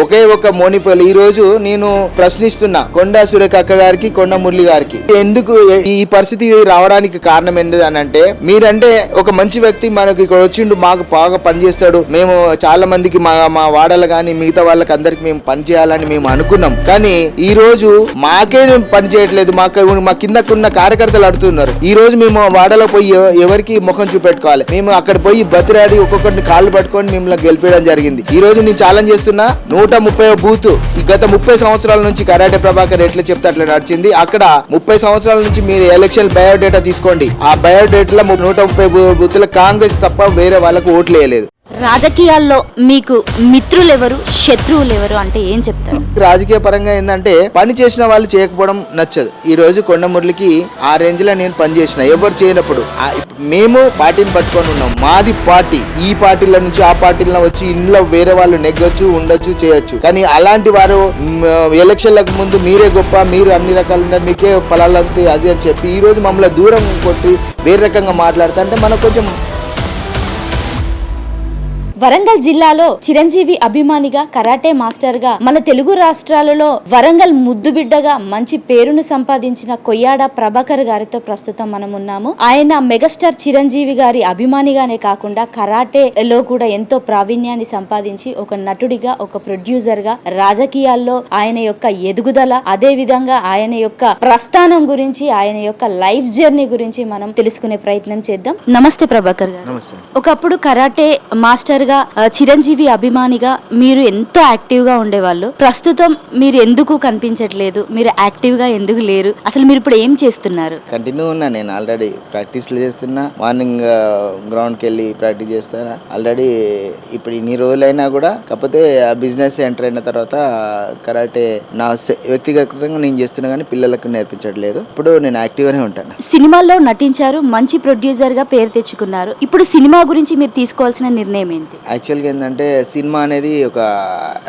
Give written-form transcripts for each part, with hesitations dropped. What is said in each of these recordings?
ఒకే ఒక మోనిపల్. ఈ రోజు నేను ప్రశ్నిస్తున్నా కొండా సురేఖ అక్క గారికి, కొండ మురళి గారికి, ఎందుకు ఈ పరిస్థితి రావడానికి కారణం ఏంటి అని అంటే, మీరంటే ఒక మంచి వ్యక్తి మనకి ఇక్కడ వచ్చిండు, మాకు బాగా పనిచేస్తాడు, మేము చాలా మందికి మా వాడలు కానీ మిగతా వాళ్ళకి అందరికి మేము పని చేయాలని మేము అనుకున్నాం. కానీ ఈ రోజు మాకే పని చేయట్లేదు. మా కిందకున్న కార్యకర్తలు అడుగుతున్నారు. ఈ రోజు మేము వాడలో పోయి ఎవరికి ముఖం చూపెట్టుకోవాలి? మేము అక్కడ పోయి బతిరాడి ఒక్కొక్కరిని కాళ్ళు పట్టుకొని మిమ్మల్ని గెలిపేయడం జరిగింది. ఈ రోజు నేను ఛాలెంజ్ చేస్తున్నా, 130 బూత్ ఈ గత 30 సంవత్సరాల నుంచి కరాటే ప్రభాకర్ ఎట్లా చెప్తే అట్లా నడిచింది. అక్కడ 30 సంవత్సరాల నుంచి మీరు ఎలక్షన్ బయోడేటా తీసుకోండి. ఆ బయోడేటాలో 130 బూత్ల కాంగ్రెస్ తప్ప వేరే వాళ్ళకు ఓట్లు వేయలేదు. రాజకీయాల్లో మీకు మిత్రులు ఎవరు, శత్రువులు ఎవరు అంటే ఏం చెప్తారు? రాజకీయ పరంగా ఏంటంటే, పని చేసిన వాళ్ళు చేయకపోవడం నచ్చదు. ఈ రోజు కొండ మురళికి ఆ రేంజ్ లో నేను పని చేసిన, ఎవరు చేయనప్పుడు మేము పార్టీని పట్టుకొని ఉన్నాం. మాది పార్టీ. ఈ పార్టీల నుంచి ఆ పార్టీలో వచ్చి ఇంట్లో వేరే వాళ్ళు నెగ్గొచ్చు, ఉండొచ్చు, చేయొచ్చు. కానీ అలాంటి వారు ఎలక్షన్లకు ముందు మీరే గొప్ప, మీరు అన్ని రకాలు ఉన్నారు, మీకే ఫలాలంతే అది అని చెప్పి ఈ రోజు మమ్మల్ని దూరం కొట్టి వేరే రకంగా మాట్లాడుతా అంటే మనకు కొంచెం. వరంగల్ జిల్లాలో చిరంజీవి అభిమానిగా, కరాటే మాస్టర్ గా, మన తెలుగు రాష్ట్రాలలో వరంగల్ ముద్దుబిడ్డగా మంచి పేరును సంపాదించిన కొయ్యాడ ప్రభాకర్ గారితో ప్రస్తుతం మనం ఉన్నాము. ఆయన మెగాస్టార్ చిరంజీవి గారి అభిమానిగానే కాకుండా కరాటేలో కూడా ఎంతో ప్రావీణ్యాన్ని సంపాదించి ఒక నటుడిగా, ఒక ప్రొడ్యూసర్ గా, రాజకీయాల్లో ఆయన యొక్క ఎదుగుదల, అదే విధంగా ఆయన యొక్క ప్రస్థానం గురించి, ఆయన యొక్క లైఫ్ జర్నీ గురించి మనం తెలుసుకునే ప్రయత్నం చేద్దాం. నమస్తే ప్రభాకర్ గారు. ఒకప్పుడు కరాటే మాస్టర్ గా, చిరంజీవి అభిమానిగా మీరు ఎంతో యాక్టివ్ గా ఉండేవాళ్ళు. ప్రస్తుతం మీరు ఎందుకు కనిపించట్లేదు? మీరు యాక్టివ్ గా ఎందుకు లేరు? అసలు మీరు ఇప్పుడు ఏం చేస్తున్నారు? కంటిన్యూ ఉన్నా, నేను ఆల్రెడీ ప్రాక్టీస్లు చేస్తున్నా. మార్నింగ్ గ్రౌండ్ కి వెళ్ళి ప్రాక్టీస్ చేస్తాను ఆల్రెడీ. ఇప్పుడు ఇన్ని రోజులైనా కూడా, కాకపోతే ఆ బిజినెస్ ఎంటర్ అయిన తర్వాత కరాటే నా వ్యక్తిగతంగా నేను చేస్తున్నా, కానీ పిల్లలకు నేర్పించట్లేదు. ఇప్పుడు నేను యాక్టివ్ గానే ఉంటాను. సినిమాల్లో నటించారు, మంచి ప్రొడ్యూసర్ గా పేరు తెచ్చుకున్నారు. ఇప్పుడు సినిమా గురించి మీరు తీసుకోవాల్సిన నిర్ణయం ఏంటి? యాక్చువల్గా ఏంటంటే, సినిమా అనేది ఒక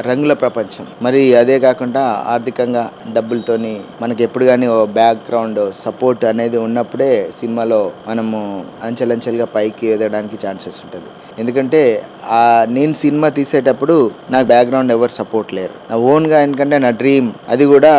రంగుల ప్రపంచం. మరి అదే కాకుండా ఆర్థికంగా డబ్బులతోని మనకి ఎప్పుడు కానీ ఓ బ్యాక్గ్రౌండ్ సపోర్ట్ అనేది ఉన్నప్పుడే సినిమాలో మనము అంచెలంచెలుగా పైకి ఎదగడానికి ఛాన్సెస్ ఉంటుంది. ఎందుకంటే నేను సినిమా తీసేటప్పుడు నాకు బ్యాక్గ్రౌండ్ ఎవరు సపోర్ట్ లేరు. నా ఓన్గా ఎందుకంటే నా డ్రీమ్ అది కూడా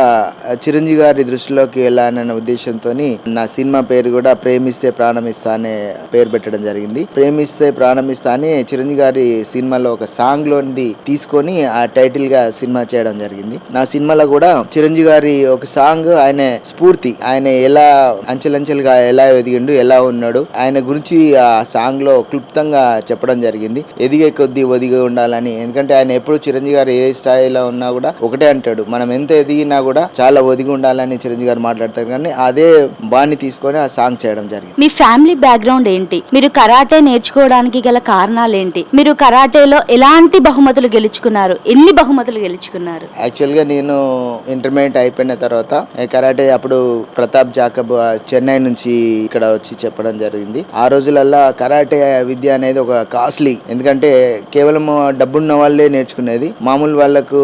చిరంజీవి గారి దృష్టిలోకి వెళ్ళాలన్న ఉద్దేశంతో నా సినిమా పేరు కూడా ప్రేమిస్తే ప్రాణమిస్తా అనే పేరు పెట్టడం జరిగింది. ప్రేమిస్తే ప్రాణమిస్తా అని చిరంజీవి గారి సినిమాలో ఒక సాంగ్ లోనిది తీసుకొని ఆ టైటిల్ గా సినిమా చేయడం జరిగింది. నా సినిమాలో కూడా చిరంజీవి గారి ఒక సాంగ్, ఆయన స్ఫూర్తి, ఆయన ఎలా అంచెలంచెలుగా ఎలా ఎదిగిండు, ఎలా ఉన్నాడు, ఆయన గురించి ఆ సాంగ్ లో క్లుప్తంగా చెప్పడం జరిగింది. ఎదిగే కొద్దీ ఒదిగి ఉండాలని. ఎందుకంటే ఆయన ఎప్పుడు చిరంజీవి గారు ఏ స్థాయిలో ఉన్నా కూడా ఒకటే అంటాడు, మనం ఎంత ఎదిగినా కూడా చాలా ఒదిగి ఉండాలని చిరంజీవి గారు మాట్లాడతారు. కానీ అదే బాణి తీసుకొని ఆ సాంగ్ చేయడం జరిగింది. మీ ఫ్యామిలీ బ్యాక్గ్రౌండ్ ఏంటి? మీరు కరాటే నేర్చుకోవడానికి గల కారణాలు ఏంటి? మీరు కరాటేలో ఎలాంటి బహుమతులు గెలుచుకున్నారు? ఎన్ని బహుమతులు గెలుచుకున్నారు? యాక్చువల్ గా నేను ఇంటర్మీడియట్ అయిపోయిన తర్వాత కరాటే అప్పుడు ప్రతాప్ జాకబ్ చెన్నై నుంచి ఇక్కడ వచ్చి చెప్పడం జరిగింది. ఆ రోజులల్లా కరాటే విద్య అనేది ఒక కాస్ట్లీ. ఎందుకంటే కేవలం డబ్బున్న వాళ్ళే నేర్చుకునేది. మామూలు వాళ్ళకు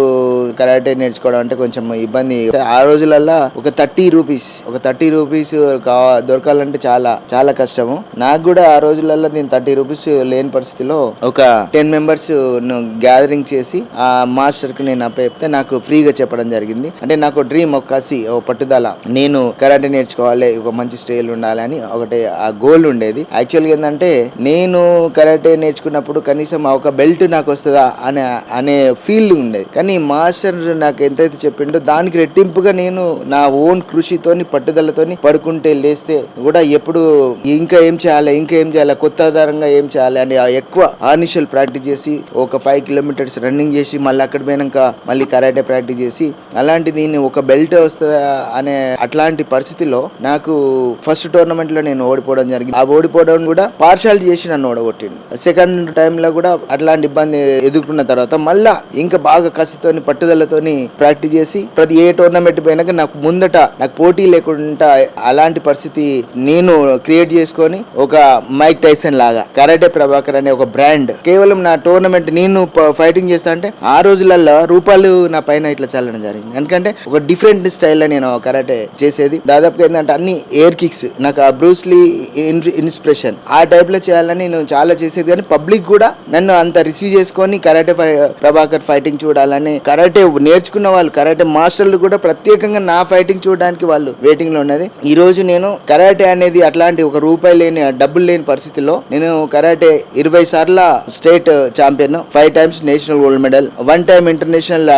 కరాటే నేర్చుకోవడం అంటే కొంచెం ఇబ్బంది. ఆ రోజులల్లా ఒక 30 రూపీస్ దొరకాలంటే చాలా చాలా కష్టము. నాకు కూడా ఆ రోజులల్లో నేను 30 రూపీస్ లేని పరిస్థితిలో ఒక 10 మెంబర్స్ గ్యాదరింగ్ చేసి ఆ మాస్టర్ కి నేను చెప్తే నాకు ఫ్రీగా చెప్పడం జరిగింది. అంటే నాకు డ్రీమ్, ఒక కసి, ఒక పట్టుదల, నేను కరాటే నేర్చుకోవాలి, ఒక మంచి స్టైల్ ఉండాలి అని ఒకటే ఆ గోల్ ఉండేది. యాక్చువల్గా ఏంటంటే, నేను కరాటే నేర్చుకున్నప్పుడు కనీసం ఒక బెల్ట్ నాకు వస్తుందా అనే ఫీల్ ఉండేది. కానీ మాస్టర్ నాకు ఎంతైతే చెప్పిండో దానికి రెట్టింపుగా నేను నా ఓన్ కృషితోని, పట్టుదలతోని పడుకుంటే లేస్తే కూడా ఎప్పుడు ఇంకా ఏం చేయాలి, కొత్త ఆధారంగా ఏం చేయాలి అని ఎక్కువ ఆర్నిషల్ ప్రాక్టీస్ చేసి ఒక 5 కిలోమీటర్స్ రన్నింగ్ చేసి మళ్ళీ అక్కడ పోయినాక మళ్ళీ కరాటే ప్రాక్టీస్ చేసి అలాంటిది ఒక బెల్ట్ వస్తుందా అనే అట్లాంటి పరిస్థితిలో నాకు ఫస్ట్ టోర్నమెంట్ లో నేను ఓడిపోవడం జరిగింది. ఆ ఓడిపోవడం కూడా పార్షాలిటీ చేసి నన్ను ఓడగొట్టింది. సెకండ్ టైమ్ లో కూడా అట్లాంటి ఇబ్బంది ఎదుర్కొన్న తర్వాత మళ్ళా ఇంకా బాగా కసితోని పట్టుదలతోని ప్రాక్టీస్ చేసి ప్రతి ఏ టోర్నమెంట్ పోయినాక నాకు పోటీ లేకుండా అలాంటి పరిస్థితి నేను క్రియేట్ చేసుకొని ఒక మైక్ టైసన్ లాగా కరాటే ప్రభాకర్ అనే ఒక బ్రాండ్ కేవలం నా టోర్నమెంట్ నేను ఫైటింగ్ చేస్తా అంటే ఆ రోజులలో రూపాయలు నా పైన ఇట్లా చల్లడం జరిగింది. ఎందుకంటే ఒక డిఫరెంట్ స్టైల్లో నేను కరాటే చేసేది. దాదాపుగా ఏంటంటే అన్ని ఎయిర్ కిక్స్, నాకు ఆ బ్రూస్లీ ఇన్స్పిరేషన్ ఆ టైప్ లో చేయాలని నేను చాలా చేసేది. కానీ పబ్లిక్ కూడా నన్ను అంత రిసీవ్ చేసుకొని కరాటే ప్రభాకర్ ఫైటింగ్ చూడాలని కరాటే నేర్చుకున్న వాళ్ళు కరాటే మాస్టర్లు కూడా ప్రత్యేకంగా నా ఫైటింగ్ చూడడానికి వాళ్ళు వెయిటింగ్ లో ఉన్నది. ఈ రోజు నేను కరాటే అనేది అట్లాంటి ఒక రూపాయి లేని డబ్బులు లేని పరిస్థితిలో నేను కరాటే 20 సార్ల state champion, 5 times national gold medal, 1 time international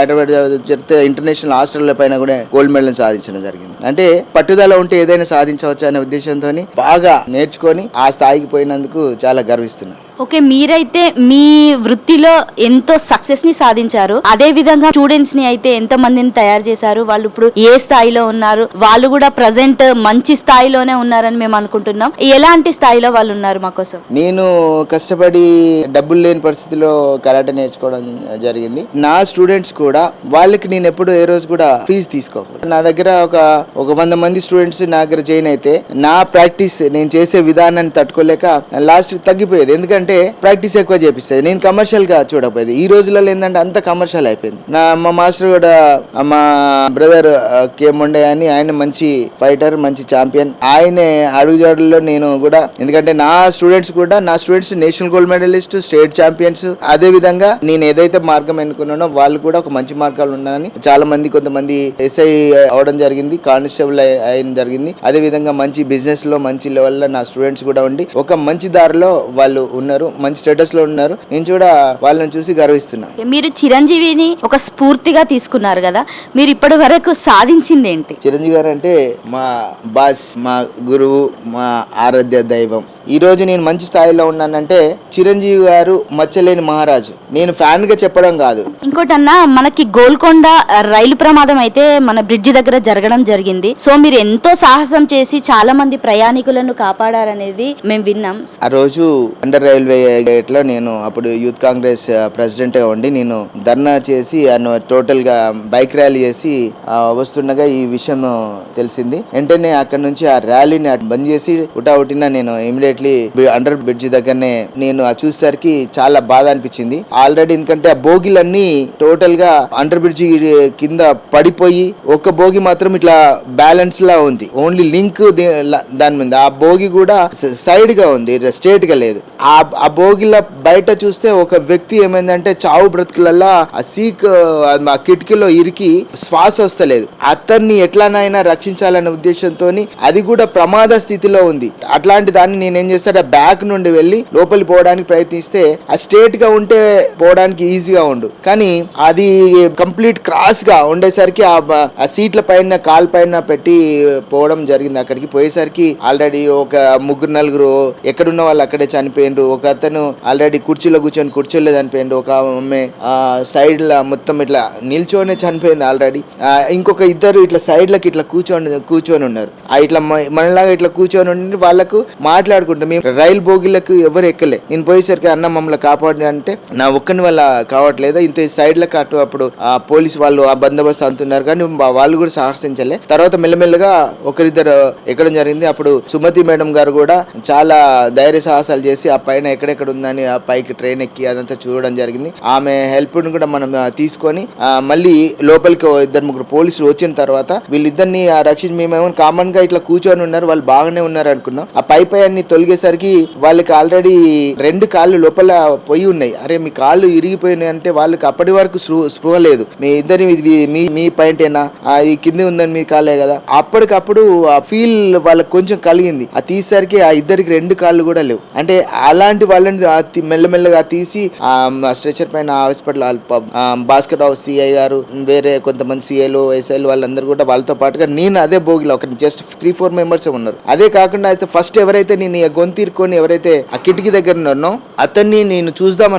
international hostel పైన కూడా గోల్డ్ మెడల్ సాధించడం జరిగింది. అంటే పట్టుదల ఉంటే ఏదైనా సాధించవచ్చు అనే ఉద్దేశంతో బాగా నేర్చుకొని ఆ స్థాయికి పోయినందుకు చాలా గర్విస్తున్నా. ఓకే, మీరైతే మీ వృత్తిలో ఎంతో సక్సెస్ ని సాధించారు. అదే విధంగా స్టూడెంట్స్ ని అయితే ఎంత మందిని తయారు చేశారు, వాళ్ళు ఇప్పుడు ఏ స్థాయిలో ఉన్నారు, వాళ్ళు కూడా ప్రజెంట్ మంచి స్థాయిలోనే ఉన్నారని మేము అనుకుంటున్నాం. ఎలాంటి స్థాయిలో వాళ్ళు ఉన్నారు మా కోసం? నేను కష్టపడి డబ్బులు లేని పరిస్థితిలో కరాటే నేర్చుకోవడం జరిగింది. నా స్టూడెంట్స్ కూడా వాళ్ళకి నేను ఎప్పుడు ఏ రోజు కూడా ఫీజు తీసుకోకూడదు. నా దగ్గర ఒక 100 మంది స్టూడెంట్స్ నా దగ్గర జాయిన్ అయితే నా ప్రాక్టీస్ నేను చేసే విధానాన్ని తట్టుకోలేక లాస్ట్ తగ్గిపోయేది. ఎందుకంటే ప్రాక్టీస్ ఎక్కువ చేపిస్తుంది, నేను కమర్షియల్ గా చూడకపోయేది. ఈ రోజులలో ఏంటంటే అంత కమర్షియల్ అయిపోయింది. మా మాస్టర్ కూడా మా బ్రదర్ కేముండే అని, ఆయన మంచి ఫైటర్, మంచి ఛాంపియన్. ఆయనే అడుగుజాడుల్లో నేను కూడా, ఎందుకంటే నా students national gold medalist, state champions. అదే విధంగా నేను ఏదైతే మార్గం ఎన్నుకున్నానో వాళ్ళు కూడా ఒక మంచి మార్గాలు ఉన్నారని చాలా మంది, కొంతమంది ఎస్ఐ అవడం జరిగింది, కానిస్టేబుల్ అయిన జరిగింది. అదే విధంగా మంచి బిజినెస్ లో మంచి లెవెల్ లో నా స్టూడెంట్స్ కూడా ఉండి ఒక మంచి దారిలో వాళ్ళు ఉన్నారు, మంచి స్టేటస్ లో ఉన్నారు. నేను కూడా వాళ్ళని చూసి గర్విస్తున్నా. మీరు చిరంజీవిని ఒక స్ఫూర్తిగా తీసుకున్నారు కదా, మీరు ఇప్పటి వరకు సాధించింది ఏంటి? చిరంజీవి గారు అంటే మా బాస్, మా గురువు, మా ఆరాధ్య దైవం. ఈ రోజు నేను మంచి స్థాయిలో ఉన్నానంటే చిరంజీవి గారు మచ్చలేని మహారాజు. నేను ఫ్యాన్ గా చెప్పడం కాదు. ఇంకోటన్నా, మనకి గోల్కొండ రైలు ప్రమాదం అయితే మన బ్రిడ్జి దగ్గర జరగడం జరిగింది. సో మీరు ఎంతో సాహసం చేసి చాలా మంది ప్రయాణికులను కాపాడారనేది మేము విన్నాం. ఆ రోజు అండర్ రైల్వే గేట్ లో నేను అప్పుడు యూత్ కాంగ్రెస్ ప్రెసిడెంట్ గా ఉండి నేను ధర్నా చేసి టోటల్ గా బైక్ ర్యాలీ చేసి వస్తుండగా ఈ విషయం తెలిసింది. వెంటనే అక్కడ నుంచి ఆ ర్యాలీని బంద్ చేసి ఉటావుటిన నేను ఇమీడియట్లీ అండర్ బ్రిడ్జి దగ్గరనే నేను చూసేసరికి చాలా బాధ అనిపించింది. ఆల్రెడీ ఎందుకంటే ఆ బోగిలన్నీ టోటల్ గా అండర్ బ్రిడ్జి కింద పడిపోయి ఒక బోగి మాత్రం ఇట్లా బ్యాలెన్స్ లా ఉంది, ఓన్లీ లింక్ దాని మీద. ఆ బోగి కూడా సైడ్ గా ఉంది, స్ట్రేట్ గా లేదు. ఆ బోగిల బయట చూస్తే ఒక వ్యక్తి ఏమైందంటే చావు బ్రతుకులల్లా ఆ సీక్ ఆ కిటికీలో ఇరికి శ్వాస వస్తలేదు. అతన్ని ఎట్లానైనా రక్షించాలనే ఉద్దేశంతో అది కూడా ప్రమాద స్థితిలో ఉంది. అట్లాంటి దాన్ని నేను ఏం చేస్తాడు, ఆ బ్యాక్ నుండి వెళ్ళి లోపలికి పోవడానికి ప్రయత్నిస్తే ఆ స్ట్రేట్ గా ఉంటే పోవడానికి ఈజీగా ఉండు, కానీ అది కంప్లీట్ క్రాస్ గా ఉండేసరికి ఆ సీట్ల పైన కాల్ పైన పెట్టి పోవడం జరిగింది. అక్కడికి పోయేసరికి ఆల్రెడీ ఒక 3-4 ఎక్కడున్న వాళ్ళు అక్కడే చనిపోయిండ్రు. ఒక అతను ఆల్రెడీ కుర్చీలో కూర్చొని కుర్చీలో చనిపోయిండు. ఒక ఆమె సైడ్ లా మొత్తం ఇట్లా నిల్చొని చనిపోయింది ఆల్రెడీ. ఇంకొక 2 ఇట్లా సైడ్ లకి ఇట్లా కూర్చొని ఉన్నారు. ఇట్లా మనలాగా ఇట్లా కూర్చొని ఉండి వాళ్ళకు మాట్లాడుకుంటాం. మేము రైలు బోగిలకు ఎవరు ఎక్కలే. నేను పోయేసరికి అన్న మమ్మల్ని కాపాడి అంటే నా ఒక్కని వల్ల కావట్లేదు. ఇంత సైడ్ లకు అప్పుడు ఆ పోలీసు వాళ్ళు ఆ బందోబస్తు అంటున్నారు, కానీ వాళ్ళు కూడా సాహసించలే. తర్వాత మెల్లమెల్లగా ఒకరిద్దరు ఎక్కడం జరిగింది. అప్పుడు సుమతి మేడం గారు కూడా చాలా ధైర్య సాహసాలు చేసి ఆ పైన ఎక్కడెక్కడ ఉందని ఆ పైకి ట్రైన్ ఎక్కి అదంతా చూడడం జరిగింది. ఆమె హెల్ప్ ని కూడా మనం తీసుకొని మళ్ళీ లోపలికి 2-3 పోలీసులు వచ్చిన తర్వాత వీళ్ళిద్దరిని రక్షించి, మేమేమో కామన్ గా ఇట్లా కూర్చొని ఉన్నారు, వాళ్ళు బాగానే ఉన్నారు అనుకున్నాం. ఆ పై అన్ని తొలగేసరికి వాళ్ళకి ఆల్రెడీ 2 కాళ్ళు లోపల పోయి ఉన్నాయి. అరే మీ కాళ్ళు ఇరిగిపోయినాయి అంటే వాళ్ళకి అప్పటి వరకు స్పృహ లేదు. మీ ఇద్దరి మీ పాయింటేనా, ఈ కింద ఉందని మీ కాలే కదా. అప్పటికప్పుడు ఆ ఫీల్ వాళ్ళకి కొంచెం కలిగింది. ఆ తీసేసరికి ఆ ఇద్దరికి 2 కాళ్ళు కూడా లేవు. అంటే అలాంటి వాళ్ళని మెల్లమెల్లగా తీసి స్ట్రెచర్ పైన హాస్పిటల్ భాస్కర్ రావు సిఐ గారు, వేరే కొంతమంది సిఐలు, ఎస్ఐలు వాళ్ళందరూ కూడా వాళ్ళతో పాటుగా నేను అదే బోగిలో ఒక జస్ట్ 3-4 మెంబర్స్ ఉన్నారు. అదే కాకుండా అయితే ఫస్ట్ ఎవరైతే నేను గొంతీరుకొని ఎవరైతే ఆ కిటికీ దగ్గర ఉన్నానో అతన్ని నేను చూద్దాం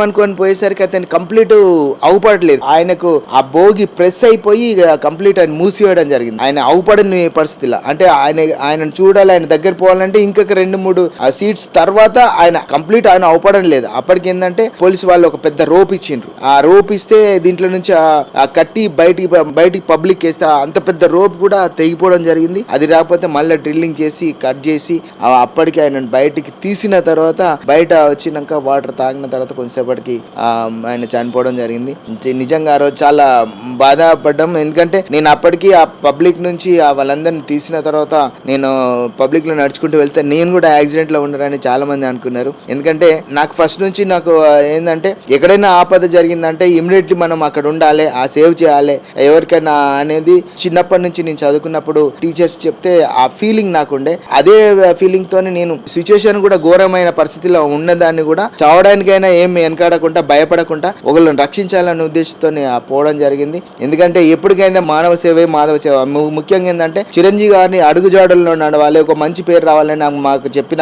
అనుకొని పోయేసరికి అతన్ని కంప్లీట్ అవుపడలేదు. ఆయనకు ఆ బోగి ప్రెస్ అయిపోయి కంప్లీట్ ఆయన మూసివేయడం జరిగింది. ఆయన అవుపడని పరిస్థితిలో, అంటే ఆయన చూడాలి, ఆయన దగ్గర పోవాలంటే ఇంకొక 2-3 సీట్స్ తర్వాత ఆయన కంప్లీట్ ఆయన అవుపడం లేదు. అప్పటికి ఏంటంటే పోలీసు వాళ్ళు ఒక పెద్ద రోప్ ఇచ్చిండ్రు. ఆ రోప్ ఇస్తే దీంట్లో నుంచి ఆ కట్టి బయటికి పబ్లిక్ వేస్తే అంత పెద్ద రోప్ కూడా తెగిపోవడం జరిగింది. అది రాకపోతే మళ్ళీ డ్రిల్లింగ్ చేసి కట్ చేసి అప్పటికి ఆయన బయటికి తీసిన తర్వాత బయట వచ్చినాక వాటర్ తాగిన తర్వాత కొంతసేపటికి ఆయన చనిపోవడం జరిగింది. నిజంగా ఆ రోజు చాలా బాధపడ్డాం. ఎందుకంటే నేను అప్పటికి ఆ పబ్లిక్ నుంచి వాళ్ళందరినీ తీసిన తర్వాత నేను పబ్లిక్ లో నడుచుకుంటూ వెళ్తే నేను కూడా యాక్సిడెంట్ లో ఉన్నారని చాలా మంది అనుకున్నారు. ఎందుకంటే నాకు ఫస్ట్ నుంచి నాకు ఏంటంటే ఎక్కడైనా ఆపద జరిగిందంటే ఇమ్మీడియట్లీ మనం అక్కడ ఉండాలి, ఆ సేవ్ చేయాలి ఎవరికైనా అనేది చిన్నప్పటి నుంచి నేను చదువుకున్నప్పుడు టీచర్స్ చెప్తే ఆ ఫీలింగ్ నాకుండే. అదే ఫీలింగ్ తోనే నేను సిచ్యువేషన్ కూడా ఘోరమైన పరిస్థితిలో ఉన్నదాన్ని కూడా చావడానికైనా ఏం వెనకాడకుండా భయపడకుండా ఒకళ్ళని రక్షించాలనే ఉద్దేశంతో పోవడం జరిగింది. ఎందుకంటే ఎప్పటికైనా మానవ సేవే మాధవ సేవ. ముఖ్యంగా ఏంటంటే చిరంజీవి గారిని అడుగుజాడల్లో నడవాలి, ఒక మంచి పేరు రావాలని నాకు మాకు చెప్పిన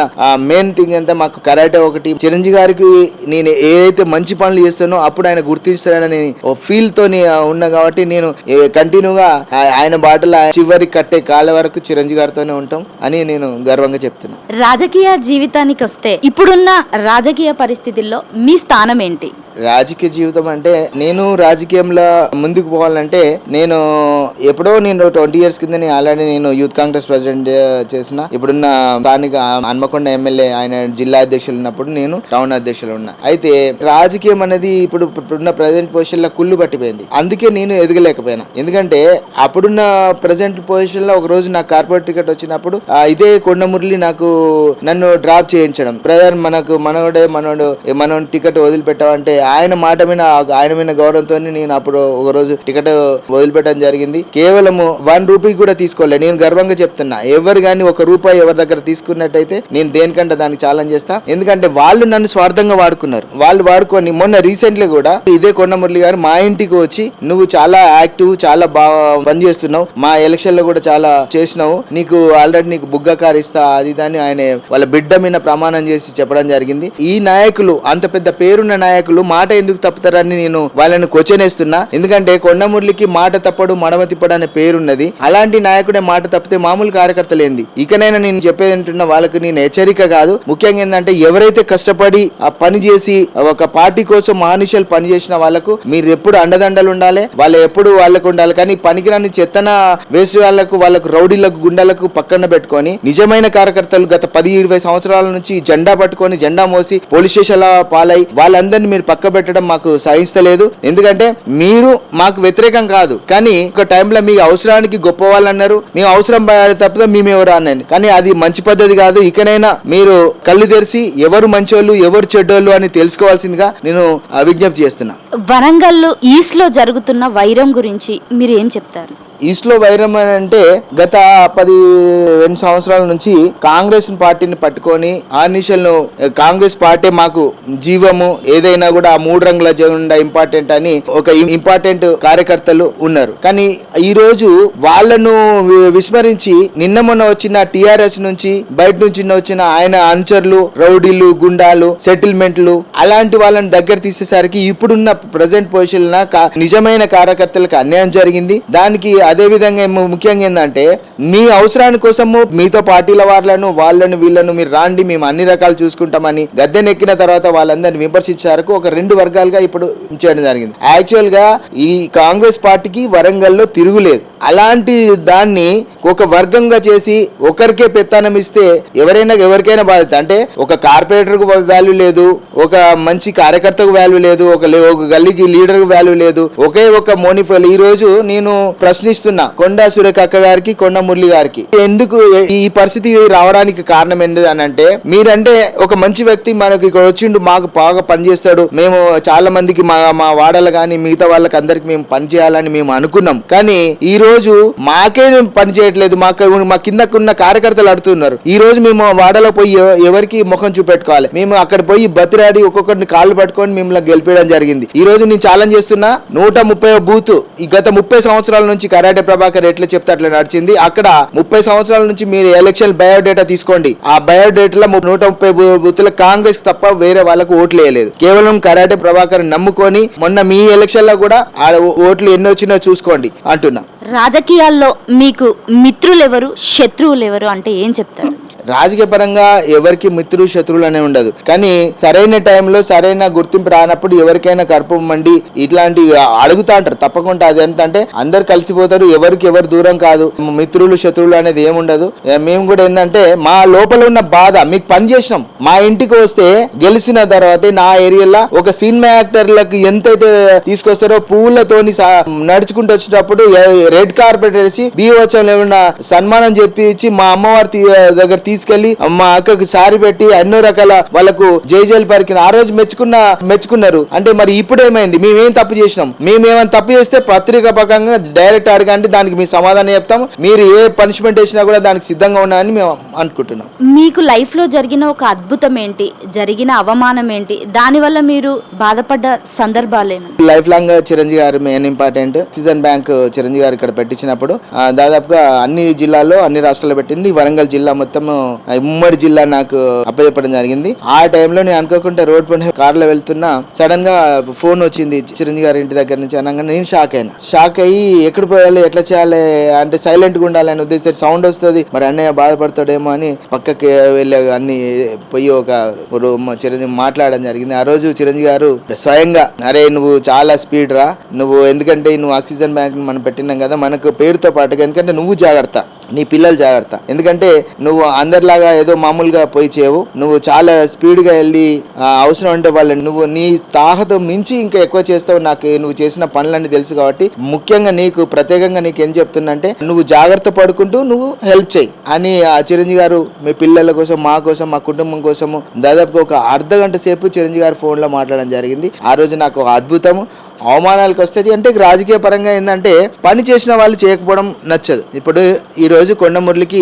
మెయిన్ థింగ్ అంటే మాకు కరాటే ఒకటి. చిరంజీవి గారికి నేను ఏదైతే మంచి పనులు చేస్తానో అప్పుడు ఆయన గుర్తిస్తాడని ఫీల్ తోని ఉన్నా కాబట్టి నేను కంటిన్యూగా ఆయన బాటలో చివరికి కట్టే కాళ్ళ వరకు చిరంజీవి గారితోనే ఉంటాం అని నేను గర్వంగా చెప్తున్నా. రాజకీయ జీవితానికి వస్తే ఇప్పుడున్న రాజకీయ పరిస్థితుల్లో మీ స్థానం ఏంటి? రాజకీయ జీవితం అంటే నేను రాజకీయంలో ముందుకు పోవాలంటే నేను ఎప్పుడో నేను 20 years కింద ఆల్రెడీ నేను యూత్ కాంగ్రెస్ ప్రెసిడెంట్ చేసిన. ఇప్పుడున్న స్థానిక హన్మకొండ ఎమ్మెల్యే ఆయన జిల్లా అధ్యక్షులు ఉన్నప్పుడు నేను టౌన్ అధ్యక్షులు ఉన్నా. అయితే రాజకీయం అనేది ఇప్పుడున్న ప్రెసిడెంట్ పొజిషన్ లో కుళ్ళు పట్టిపోయింది. అందుకే నేను ఎదగలేకపోయినా. ఎందుకంటే అప్పుడున్న ప్రెసిడెంట్ పొజిషన్ లో ఒక రోజు నాకు కార్పొరేట్ టికెట్ వచ్చినప్పుడు ఇదే కొండమురళి నన్ను డ్రాప్ చేయించడం, బ్రదర్ మనోడు టికెట్ వదిలిపెట్టావంటే ఆయన మాట మీద ఆయన మీద గౌరవంతో నేను అప్పుడు ఒక రోజు టికెట్ వదిలిపెట్టడం జరిగింది. కేవలం 1 రూపీ కూడా తీసుకోలే. నేను గర్వంగా చెప్తున్నా, ఎవరు కానీ 1 రూపాయి ఎవరి దగ్గర తీసుకున్నట్టయితే నేను దేనికంటే దానికి ఛాలెంజ్ చేస్తా. ఎందుకంటే వాళ్ళు నన్ను స్వార్థంగా వాడుకున్నారు. వాళ్ళు వాడుకొని మొన్న రీసెంట్లీ కూడా ఇదే కొండమురళి గారు మా ఇంటికి వచ్చి నువ్వు చాలా యాక్టివ్, చాలా బాగా పనిచేస్తున్నావు, మా ఎలక్షన్ లో కూడా చాలా చేసినావు, నీకు ఆల్రెడీ నీకు బుగ్గ కార్ ఇస్తా అది దాన్ని ఆయన వాళ్ళ బిడ్డ మీద ప్రమాణం చేసి చెప్పడం జరిగింది. ఈ నాయకులు అంత పెద్ద పేరున్న నాయకులు మాట ఎందుకు తప్పుతారని నేను వాళ్ళని క్వశ్చన్ వేస్తున్నా. ఎందుకంటే కొండమురళికి మాట తప్పడు మడమ తిప్పడు అనే పేరున్నది. అలాంటి నాయకుడే మాట తప్పితే మామూలు కార్యకర్తలు ఏంది? ఇకనైనా నేను చెప్పేది ఏంటంటే వాళ్ళకి నేను హెచ్చరిక కాదు, ముఖ్యంగా ఏంటంటే ఎవరైతే కష్టపడి ఆ పని చేసి ఒక పార్టీ కోసం మానుషాలు పని చేసిన వాళ్ళకు మీరు ఎప్పుడు అండదండలు ఉండాలి, వాళ్ళు ఎప్పుడు వాళ్ళకు ఉండాలి. కానీ పనికిరాని చెత్తన వేస్ట్ వాళ్ళకు రౌడీలకు గుండాలకు పక్కన పెట్టుకొని నిజమైన కార్యకర్తలు గత 10-20 సంవత్సరాల నుంచి జెండా పట్టుకొని జెండా మోసి పోలీస్ స్టేషన్ల పాలై వాళ్ళందరినీ మీరు పక్క పెట్టడం మాకు సహిస్తలేదు. ఎందుకంటే మీరు మాకు వ్యతిరేకం కాదు, కానీ ఒక టైంలో మీ అవసరానికి గొప్ప వాళ్ళు అన్నారు, మేము అవసరం తప్పితే మేమెవరు అన్నాను. కానీ అది మంచి పద్ధతి కాదు. ఇకనైనా మీరు కళ్ళు తెరిచి ఎవరు మంచోళ్ళు ఎవరు చెడ్డోళ్ళు అని తెలుసుకోవాల్సిందిగా నేను విజ్ఞప్తి చేస్తున్నా. వరంగల్ ఈస్ట్ లో జరుగుతున్న వైరం గురించి మీరు ఏం చెప్తారు? ఈస్ట్ లో వైరం అంటే గత 10 సంవత్సరాల నుంచి కాంగ్రెస్ పార్టీని పట్టుకొని ఆర్నిషల్ను కాంగ్రెస్ పార్టీ మాకు జీవము, ఏదైనా కూడా ఆ 3 రంగుల జెండా ఇంపార్టెంట్ అని ఒక ఇంపార్టెంట్ కార్యకర్తలు ఉన్నారు. కానీ ఈ రోజు వాళ్ళను విస్మరించి నిన్న మొన్న వచ్చిన టిఆర్ఎస్ నుంచి బయట నుంచి వచ్చిన ఆయన అనుచరులు, రౌడీలు, గుండాలు, సెటిల్మెంట్లు అలాంటి వాళ్ళని దగ్గర తీసేసరికి ఇప్పుడున్న ప్రజెంట్ పొజిషన్ నిజమైన కార్యకర్తలకు అన్యాయం జరిగింది. దానికి అదే విధంగా ముఖ్యంగా ఏంటంటే మీ అవసరాని కోసము మీతో పార్టీల వాళ్ళను వీళ్ళను మీరు రాండి, మేము అన్ని రకాలు చూసుకుంటామని గద్దెనెక్కిన తర్వాత వాళ్ళందరినీ విమర్శించారు. ఒక 2 వర్గాలుగా ఇప్పుడు చేయడం జరిగింది. యాక్చువల్ గా ఈ కాంగ్రెస్ పార్టీకి వరంగల్లో తిరుగులేదు. అలాంటి దాన్ని ఒక వర్గంగా చేసి ఒకరికే పెత్తనం ఇస్తే ఎవరికైనా బాధ్యత. అంటే ఒక కార్పొరేటర్ కు వాల్యూ లేదు, ఒక మంచి కార్యకర్తకు వాల్యూ లేదు, ఒక గల్లీకి లీడర్ కు వాల్యూ లేదు, ఒకే ఒక మోనిఫల్. ఈ రోజు నేను ప్రశ్నిస్తున్నా కొండా సురేఖ అక్క గారికి, కొండ మురళి గారికి, ఎందుకు ఈ పరిస్థితి రావడానికి కారణం ఏంటి అని అంటే, మీరంటే ఒక మంచి వ్యక్తి మనకి ఇక్కడ వచ్చిండు, మాకు బాగా పనిచేస్తాడు, మేము చాలా మందికి మా వాడలు కానీ మిగతా వాళ్ళకి అందరికి మేము పని చేయాలని మేము అనుకున్నాం. కానీ ఈ రోజు మాకే పని చేయట్లేదు, మా కిందకున్న కార్యకర్తలు అడుగుతున్నారు. ఈ రోజు మేము వాడలో పోయి ఎవరికి ముఖం చూపెట్టుకోవాలి? మేము అక్కడ పోయి బతిరాడి ఒక్కొక్కరిని కాళ్ళు పట్టుకొని మిమ్మల్ని గెలిపేయడం జరిగింది. ఈ రోజు నేను ఛాలెంజ్ చేస్తున్నా, 130 బూత్ ఈ గత 30 సంవత్సరాల నుంచి కరాటే ప్రభాకర్ ఎట్లా చెప్తే అట్లా నడిచింది. అక్కడ 30 సంవత్సరాల నుంచి మీరు ఎలక్షన్ బయోడేటా తీసుకోండి. ఆ బయోడేటాలో 130 బూత్ల కాంగ్రెస్ తప్ప వేరే వాళ్ళకు ఓట్లు వేయలేదు. కేవలం కరాటే ప్రభాకర్ నమ్ముకొని మొన్న మీ ఎలక్షన్ లో కూడా ఆ ఓట్లు ఎన్ని వచ్చినా చూసుకోండి అంటున్నా. రాజకీయాల్లో మీకు మిత్రులు ఎవరు, శత్రువులు ఎవరు అంటే ఏం చెప్తారు? రాజకీయ పరంగా ఎవరికి మిత్రులు శత్రువులు అనే ఉండదు, కానీ సరైన టైంలో సరైన గుర్తింపు రానప్పుడు ఎవరికైనా కర్పం మండి ఇట్లాంటి అడుగుతా అంటారు తప్పకుండా. అది ఏంటంటే అందరు కలిసిపోతారు, ఎవరికి ఎవరు దూరం కాదు, మిత్రులు శత్రువులు అనేది ఏముండదు. మేము కూడా ఏంటంటే మా లోపల ఉన్న బాధ మీకు పని చేసినాం. మా ఇంటికి వస్తే గెలిచిన తర్వాత నా ఏరియాలో ఒక సినిమా యాక్టర్లకు ఎంతైతే తీసుకొస్తారో పువ్వులతోని నడుచుకుంటూ వచ్చేటప్పుడు రెడ్ కార్పెట్ వేసి బీవచ్చంలో ఏమన్నా సన్మానం చెప్పి ఇచ్చి మా అమ్మవారి దగ్గర తీసుకెళ్లి మా అక్కకి సారి పెట్టి ఎన్నో రకాల వాళ్ళకు జైజేలు పరికిన ఆ రోజు మెచ్చుకున్నారు. అంటే మరి ఇప్పుడు ఏమైంది? మేమేం తప్పు చేసినాం? మేమేమైనా తప్పు చేస్తే పత్రికా పకంగా డైరెక్ట్ అడగండి, దానికి మీ సమాధానం చెప్తాం. మీరు ఏ పనిష్మెంట్ వేసినా కూడా దానికి సిద్ధంగా ఉన్నాయని మేము అనుకుంటున్నాం. మీకు లైఫ్ లో జరిగిన ఒక అద్భుతం ఏంటి, జరిగిన అవమానం ఏంటి, దాని వల్ల మీరు బాధపడ్డ సందర్భాలేమి? లైఫ్ లాంగ్ చిరంజీవి గారు main important. Oxygen bank Chiranjeevi గారు ఇక్కడ పెట్టించినప్పుడు దాదాపుగా అన్ని జిల్లాల్లో అన్ని రాష్ట్రాల్లో పెట్టింది. వరంగల్ జిల్లా మొత్తం ఉమ్మడి జిల్లా నాకు అప్పచెప్పడం జరిగింది. ఆ టైంలో నేను అనుకోకుండా రోడ్ పైన కార్లో వెళ్తున్నా సడన్ గా ఫోన్ వచ్చింది చిరంజీవి గారి ఇంటి దగ్గర నుంచి అనగా నేను షాక్ అయ్యి ఎక్కడ పోయాలి ఎట్లా చేయాలి అంటే సైలెంట్ గా ఉండాలని ఉద్దేశిస్తే సౌండ్ వస్తుంది మరి అన్నయ్య బాధపడతాడేమో అని పక్కకి వెళ్ళి అన్ని పోయి ఒక చిరంజీవి మాట్లాడడం జరిగింది. ఆ రోజు చిరంజీవి గారు స్వయంగా అరే నువ్వు చాలా స్పీడ్ రా, నువ్వు ఎందుకంటే నువ్వు ఆక్సిజన్ బ్యాంక్ మనం పెట్టినాం కదా మనకు పేరుతో పాటుగా, ఎందుకంటే నువ్వు జాగ్రత్త, నీ పిల్లలు జాగ్రత్త, ఎందుకంటే నువ్వు అందరిలాగా ఏదో మామూలుగా పోయి చేయవు, నువ్వు చాలా స్పీడ్గా వెళ్ళి అవసరం అంటే వాళ్ళని నువ్వు నీ తాహతో మించి ఇంకా ఎక్కువ చేస్తావు, నాకు నువ్వు చేసిన పనులన్నీ తెలుసు కాబట్టి ముఖ్యంగా నీకు ప్రత్యేకంగా నీకు ఏం చెప్తున్నా అంటే నువ్వు జాగ్రత్త పడుకుంటూ నువ్వు హెల్ప్ చేయి అని ఆ చిరంజీవి గారు మీ పిల్లల కోసం మా కోసం మా కుటుంబం కోసము దాదాపుగా ఒక అర్ధ గంట సేపు చిరంజీవి గారు ఫోన్లో మాట్లాడడం జరిగింది. ఆ రోజు నాకు అద్భుతం. అవమానాలకు వస్తుంది అంటే రాజకీయ పరంగా ఏంటంటే పని చేసిన వాళ్ళు చేయకపోవడం నచ్చదు. ఇప్పుడు ఈ రోజు కొండమురళికి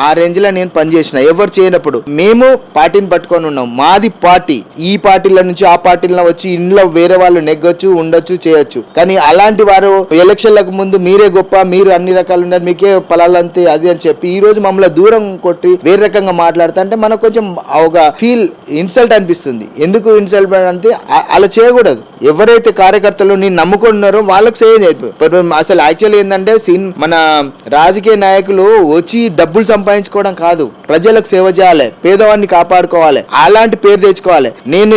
ఆ రేంజ్ లో నేను పనిచేసిన ఎవరు చేయనప్పుడు మేము పార్టీని పట్టుకొని ఉన్నాం. మాది పార్టీ, ఈ పార్టీల నుంచి ఆ పార్టీలో వచ్చి ఇంట్లో వేరే వాళ్ళు నెగ్గొచ్చు ఉండొచ్చు చేయొచ్చు, కానీ అలాంటి వారు ఎలక్షన్లకు ముందు మీరే గొప్ప, మీరు అన్ని రకాలు ఉన్నారు, మీకే పొలాలంతే అది అని చెప్పి ఈ రోజు మమ్మల్ని దూరం కొట్టి వేరే రకంగా మాట్లాడుతా అంటే మనకు కొంచెం ఒక ఫీల్ ఇన్సల్ట్ అనిపిస్తుంది. ఎందుకు ఇన్సల్ట్ అంటే అలా చేయకూడదు. ఎవరైతే కార్యకర్తలు నేను నమ్ముకున్నారో వాళ్ళకి సేవ చేయరు. అసలు యాక్చువల్ ఏంటంటే మన రాజకీయ నాయకులు వచ్చి డబ్బులు సంపాదించుకోవడం కాదు, ప్రజలకు సేవ చేయాలి, పేదవాడిని కాపాడుకోవాలి, అలాంటి పేరు తెచ్చుకోవాలి. నేను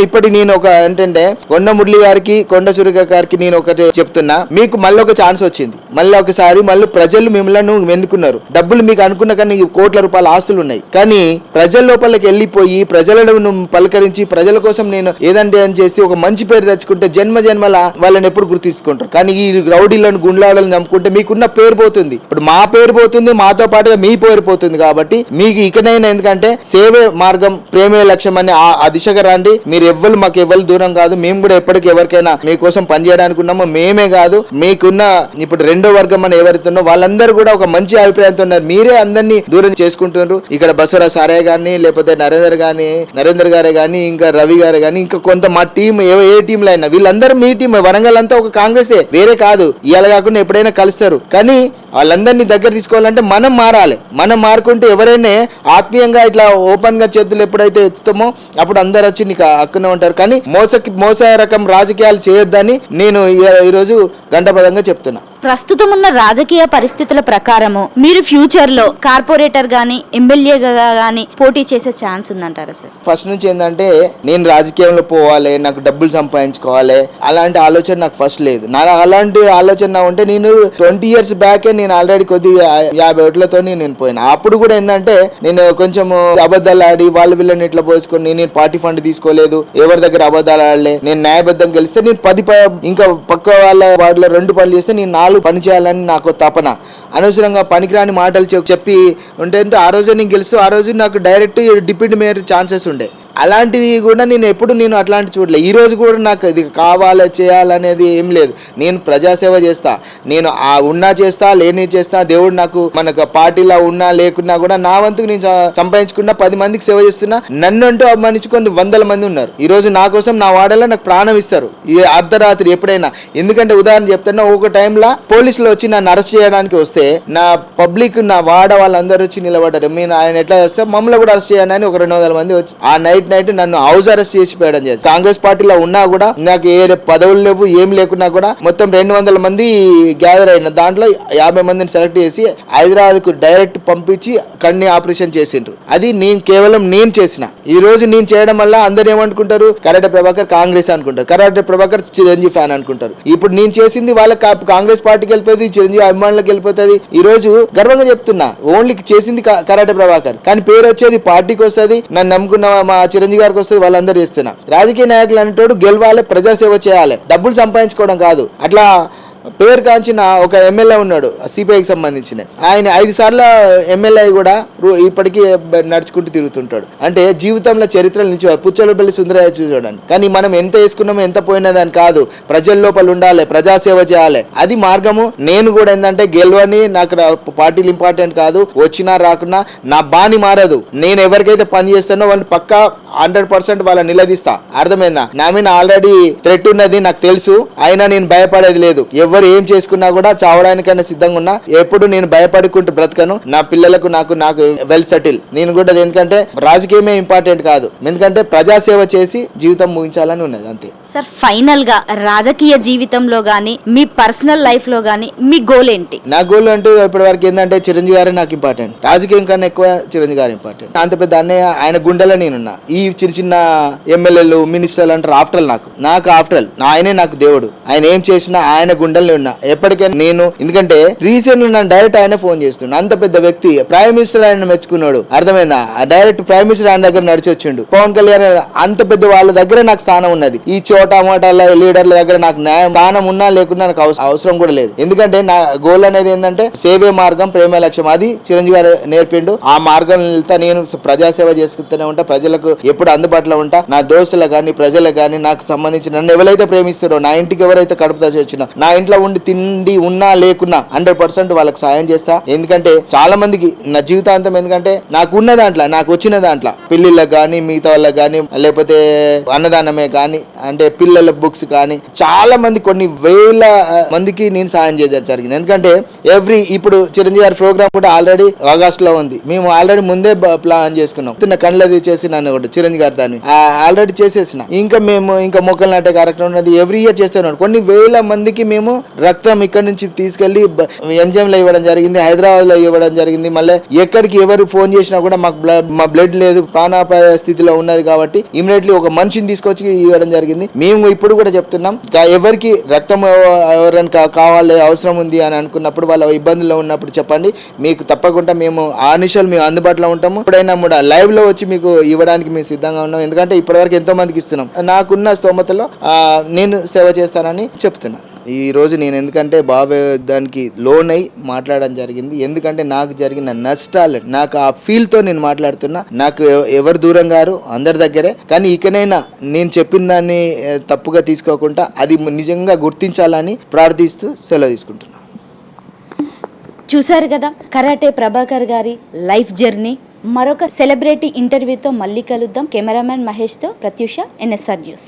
ఒక ఏంటంటే కొండ మురళి గారికి కొండ సురేఖ గారికి నేను ఒకటి చెప్తున్నా, మీకు మళ్ళీ ఒక ఛాన్స్ వచ్చింది, మళ్ళీ ఒకసారి మళ్ళీ ప్రజలు మిమ్మల్ని వెన్నుకున్నారు. డబ్బులు మీకు అనుకున్న కానీ కోట్ల రూపాయల ఆస్తులు ఉన్నాయి, కానీ ప్రజల లోపలికి వెళ్ళిపోయి ప్రజలను పలకరించి ప్రజల కోసం నేను ఏదంటే అని చేసి ఒక మంచి పేరు తెచ్చుకుంటే జన్మల వాళ్ళని ఎప్పుడు గుర్తించుకుంటారు. కానీ ఈ రౌడీలను గుండ్లాడలను చంపుకుంటే మీకున్న పేరు పోతుంది. ఇప్పుడు మా పేరు పోతుంది, మాతో పాటుగా మీ పేరు పోతుంది. కాబట్టి మీకు ఇకనైనా ఎందుకంటే సేవే మార్గం ప్రేమే లక్ష్యం అని ఆ దిశగా రండి. మీరు ఎవ్వరు మాకు ఎవ్వరు దూరం కాదు, మేము కూడా ఎప్పటికీ ఎవరికైనా మీకోసం పనిచేయడానికి ఉన్నామో. మేమే కాదు మీకున్న ఇప్పుడు రెండో వర్గం అని ఎవరైతున్నో వాళ్ళందరూ కూడా ఒక మంచి అభిప్రాయంతో ఉన్నారు. మీరే అందరినీ దూరం చేసుకుంటున్నారు. ఇక్కడ బసవరా సారయ్య గాని లేకపోతే నరేందర్ గారే గాని ఇంకా రవి గారే గాని ఇంకా కొంత మా టీం ఏ టీంలో అయినా వీళ్ళందరూ మీ టీం. వరంగల్ అంతా ఒక కాంగ్రెసే, వేరే కాదు. ఇవాళ కాకుండా ఎప్పుడైనా కలుస్తారు, కానీ వాళ్ళందరినీ దగ్గర తీసుకోవాలంటే మనం మారాలి. మనం మారుకుంటే ఎవరైనా ఆత్మీయంగా ఇట్లా ఓపెన్ గా చేతులు ఎప్పుడైతే ఎత్తుతామో అప్పుడు అందరు వచ్చి నీకు హక్కునే ఉంటారు. కానీ మోస రకం రాజకీయాలు చేయొద్దని నేను ఈరోజు గంటపదంగా చెప్తున్నా. ప్రస్తుతం ఉన్న రాజకీయ పరిస్థితుల ప్రకారము మీరు ఫ్యూచర్ లో కార్పొరేటర్ గానీ ఎమ్మెల్యేగా గానీ పోటీ చేసే ఛాన్స్ ఉందంటారా సార్? ఫస్ట్ నుంచి ఏంటంటే నేను రాజకీయంలో పోవాలి, నాకు డబ్బులు సంపాదించుకోవాలి అలాంటి ఆలోచన నాకు ఫస్ట్ లేదు. అలాంటి ఆలోచన ఉంటే నేను 20 years బ్యాకే నేను ఆల్రెడీ కొద్దిగా 50 ఓట్లతో నేను పోయినా. అప్పుడు కూడా ఏంటంటే నేను కొంచెం అబద్ధాలు ఆడి వాళ్ళు వీళ్ళని ఇట్లా పోసుకొని నేను పార్టీ ఫండ్ తీసుకోలేదు, ఎవరి దగ్గర అబద్ధాలు ఆడలే, నేను న్యాయబద్ధం గెలిస్తే నేను 10 ఇంకా పక్క వాళ్ళ వాటిలో 2 పనులు చేస్తే నేను 4 పని చేయాలని నాకు తపన. అనవసరంగా పనికిరాని మాటలు చెప్పి ఉంటే ఆ రోజు నేను గెలుస్తూ ఆ రోజు నాకు డైరెక్ట్ డిప్యూటీ మేయర్ ఛాన్సెస్ ఉండే. అలాంటిది కూడా నేను ఎప్పుడు అట్లాంటి చూడలే. ఈ రోజు కూడా నాకు ఇది కావాలి చేయాలనేది ఏం లేదు. నేను ప్రజాసేవ చేస్తా, నేను ఉన్నా చేస్తా లేని చేస్తా. దేవుడు నాకు మనకు పార్టీలో ఉన్నా లేకున్నా కూడా నా వంతుకు నేను సంపాదించుకున్నా 10 మందికి సేవ చేస్తున్నా. నన్ను అంటూ అభిమానించుకొని 100 మంది ఉన్నారు. ఈ రోజు నా కోసం నా వాడలో నాకు ప్రాణం ఇస్తారు ఈ అర్ధరాత్రి ఎప్పుడైనా. ఎందుకంటే ఉదాహరణ చెప్తున్నా, ఒక టైంలో పోలీసులు వచ్చి నన్ను అరెస్ట్ చేయడానికి వస్తే నా పబ్లిక్ నా వాడ వాళ్ళందరూ వచ్చి నిలబడ్డారు. మీరు ఆయన ఎట్లా చేస్తే మమ్మల్ని కూడా అరెస్ట్ చేయాలని ఒక 200 మంది వచ్చి ఆ నైట్ నైట్ నన్ను హౌస్ అరెస్ట్ చేసి పోయడం జరిగింది. కాంగ్రెస్ పార్టీలో ఉన్నా కూడా నాకు ఏ పదవులు లేవు, ఏం లేకున్నా కూడా మొత్తం 200 మంది గ్యాదర్ అయిన దాంట్లో 50 మందిని సెలెక్ట్ చేసి హైదరాబాద్ కు డైరెక్ట్ పంపించి కన్ని ఆపరేషన్ చేసిండ్రు. అది కేవలం నేను చేసిన. ఈ రోజు నేను చేయడం వల్ల అందరు ఏమనుకుంటారు, కరాటే ప్రభాకర్ కాంగ్రెస్ అనుకుంటారు, కరాటే ప్రభాకర్ చిరంజీవి ఫ్యాన్ అనుకుంటారు. ఇప్పుడు నేను చేసింది వాళ్ళకి కాంగ్రెస్ పార్టీకి వెళ్ళిపోతుంది, చిరంజీవి అభిమానులకు వెళ్ళిపోతుంది. ఈ రోజు గర్వంగా చెప్తున్నా, ఓన్లీ చేసింది కరాటే ప్రభాకర్, కానీ పేరు వచ్చేది పార్టీకి వస్తుంది, నన్ను నమ్ముకున్న మా చిరంజీవి గారికి వస్తుంది, వాళ్ళందరూ చేస్తున్నా. రాజకీయ నాయకులు అనేటోడు గెలవాలి, ప్రజాసేవ చేయాలి, డబ్బులు సంపాదించుకోవడం కాదు. అట్లా పేరు కాంచిన ఒక ఎమ్మెల్యే ఉన్నాడు సిపిఐకి సంబంధించిన, ఆయన 5 సార్లు ఎమ్మెల్యే కూడా ఇప్పటికీ నడుచుకుంటూ తిరుగుతుంటాడు. అంటే జీవితంలో చరిత్రలు నుంచి పుచ్చలపల్లి సుందరయ్య చూడండి. కానీ మనం ఎంత వేసుకున్నామో ఎంత పోయినదని కాదు, ప్రజల లోపల ఉండాలి, ప్రజాసేవ చేయాలి, అది మార్గము. నేను కూడా ఏంటంటే గెలవని, నాకు పార్టీలు ఇంపార్టెంట్ కాదు, వచ్చినా రాకున్నా నా బాని మారదు. నేను ఎవరికైతే పని చేస్తానో వాళ్ళని పక్కా 100% వాళ్ళని నిలదీస్తా. అర్థమైందా? నా మీద ఆల్రెడీ థ్రెట్ ఉన్నది నాకు తెలుసు, అయినా నేను భయపడేది లేదు. ఎవరు ఏం చేసుకున్నా కూడా చావడానికైనా సిద్ధంగా ఉన్నా. ఎప్పుడు నేను భయపడుకుంటూ బ్రతకను. నా పిల్లలకు నాకు వెల్ సెటిల్. నేను కూడా ఎందుకంటే రాజకీయమే ఇంపార్టెంట్ కాదు, ఎందుకంటే ప్రజాసేవ చేసి జీవితం ముగించాలని ఉన్నది, అంతే. సార్, ఫైనల్ గా రాజకీయ జీవితంలో గానీ మీ పర్సనల్ లైఫ్ లో గానీ మీ గోల్ ఏంటి? నా గోల్ అంటూ ఇప్పటి వరకు ఏంటంటే చిరంజీవి గారే నాకు ఇంపార్టెంట్. రాజకీయం కన్నా ఎక్కువ చిరంజీవి గారు ఇంపార్టెంట్. అంత పెద్ద అన్నయ్య, ఆయన గుండెలో నేనున్నా. ఈ చిన్న చిన్న ఎమ్మెల్యేలు, మినిస్టర్లు అంటారు ఆఫ్టర్ నాకు ఆఫ్టర్ ఆయనే నాకు దేవుడు. ఆయన ఏం చేసినా ఆయన గుండెల్లో ఉన్నా ఎప్పటికైనా నేను. ఎందుకంటే రీసెంట్ నన్ను డైరెక్ట్ ఆయన ఫోన్ చేస్తుండు. అంత పెద్ద వ్యక్తి, ప్రైమ్ మినిస్టర్ ఆయన మెచ్చుకున్నాడు. అర్థమైందా? డైరెక్ట్ ప్రైమ్ మినిస్టర్ ఆయన దగ్గర నడిచొచ్చిండు. పవన్ కళ్యాణ్ అంత పెద్ద వాళ్ళ దగ్గర నాకు స్థానం ఉన్నది. ఈ చోటా మోటాల లీడర్ల దగ్గర నాకు న్యాయం స్థానం ఉన్నా లేకున్నా నాకు అవసరం కూడా లేదు. ఎందుకంటే నా గోల్ అనేది ఏంటంటే సేవే మార్గం, ప్రేమ లక్ష్యం. అది చిరంజీవి గారు నేర్పిండు. ఆ మార్గం వెళ్తా, నేను ప్రజాసేవ చేసుకుంటూనే ఉంటా, ప్రజలకు ఎప్పుడు అందుబాటులో ఉంటా. నా దోస్తులకు కానీ ప్రజలకు కానీ నాకు సంబంధించిన నన్ను ఎవరైతే ప్రేమిస్తారో, నా ఇంటికి ఎవరైతే కడుపుతా వచ్చినా, నా ఇంట్లో ఉండి తిండి ఉన్నా లేకున్నా 100% వాళ్ళకి సాయం చేస్తా. ఎందుకంటే చాలా మందికి నా జీవితాంతం, ఎందుకంటే నాకు ఉన్న దాంట్లో, నాకు వచ్చిన దాంట్లో పెళ్లిళ్ళకి కానీ, మిగతా వాళ్ళకి కానీ, లేకపోతే అన్నదానమే కానీ, అంటే పిల్లల బుక్స్ కానీ, చాలా మంది కొన్ని వేల మందికి నేను సాయం చేయడం జరిగింది. ఎందుకంటే ఇప్పుడు చిరంజీవి గారి ప్రోగ్రామ్ కూడా ఆల్రెడీ ఆగస్ట్ లో ఉంది. మేము ఆల్రెడీ ముందే ప్లాన్ చేసుకున్నాం. కళ్ళది చేసి నన్ను కూడా చిరంజీవి గారి దాన్ని ఆల్రెడీ చేసేసిన. ఇంకా మొక్కలు నాటే కార్యక్రమం ఉన్నది, ఎవ్రీ ఇయర్ చేస్తున్నాడు. కొన్ని వేల మందికి మేము రక్తం ఇక్కడ నుంచి తీసుకెళ్లి ఎంజిఎం లో ఇవ్వడం జరిగింది, హైదరాబాద్ లో ఇవ్వడం జరిగింది. మళ్ళీ ఎక్కడికి ఎవరు ఫోన్ చేసినా కూడా మా బ్లడ్ లేదు, ప్రాణాపాయ స్థితిలో ఉన్నది కాబట్టి ఇమీడియట్లీ ఒక మనిషిని తీసుకొచ్చి ఇవ్వడం జరిగింది. మేము ఇప్పుడు కూడా చెప్తున్నాం, ఎవరికి రక్తం ఎవరైనా కావాలి, అవసరం ఉంది అని అనుకున్నప్పుడు, వాళ్ళ ఇబ్బందుల్లో ఉన్నప్పుడు చెప్పండి, మీకు తప్పకుండా మేము మేము అందుబాటులో ఉంటాము. ఎప్పుడైనా కూడా లైవ్ లో వచ్చి మీకు ఇవ్వడానికి మేము సిద్ధంగా ఉన్నాం. ఎందుకంటే ఇప్పటివరకు ఎంతో మందికి ఇస్తున్నాం. నాకున్న స్తోమతలో నేను సేవ చేస్తానని చెప్తున్నాను. ఈ రోజు నేను ఎందుకంటే బాబు దానికి లోన్ అయి మాట్లాడడం జరిగింది. ఎందుకంటే నాకు జరిగిన నష్టాలు, నాకు ఆ ఫీల్తో నేను మాట్లాడుతున్నా. నాకు ఎవరు దూరం గారు, అందరి దగ్గరే. కానీ ఇకనైనా నేను చెప్పిన దాన్ని తప్పుగా తీసుకోకుండా అది నిజంగా గుర్తించాలని ప్రార్థిస్తూ సెలవు తీసుకుంటున్నాను. చూశారు కదా కరాటే ప్రభాకర్ గారి లైఫ్ జర్నీ. మరొక సెలబ్రిటీ ఇంటర్వ్యూతో మళ్ళీ కలుద్దాం. కెమెరామ్యాన్ మహేష్తో ప్రత్యూష, NSR న్యూస్.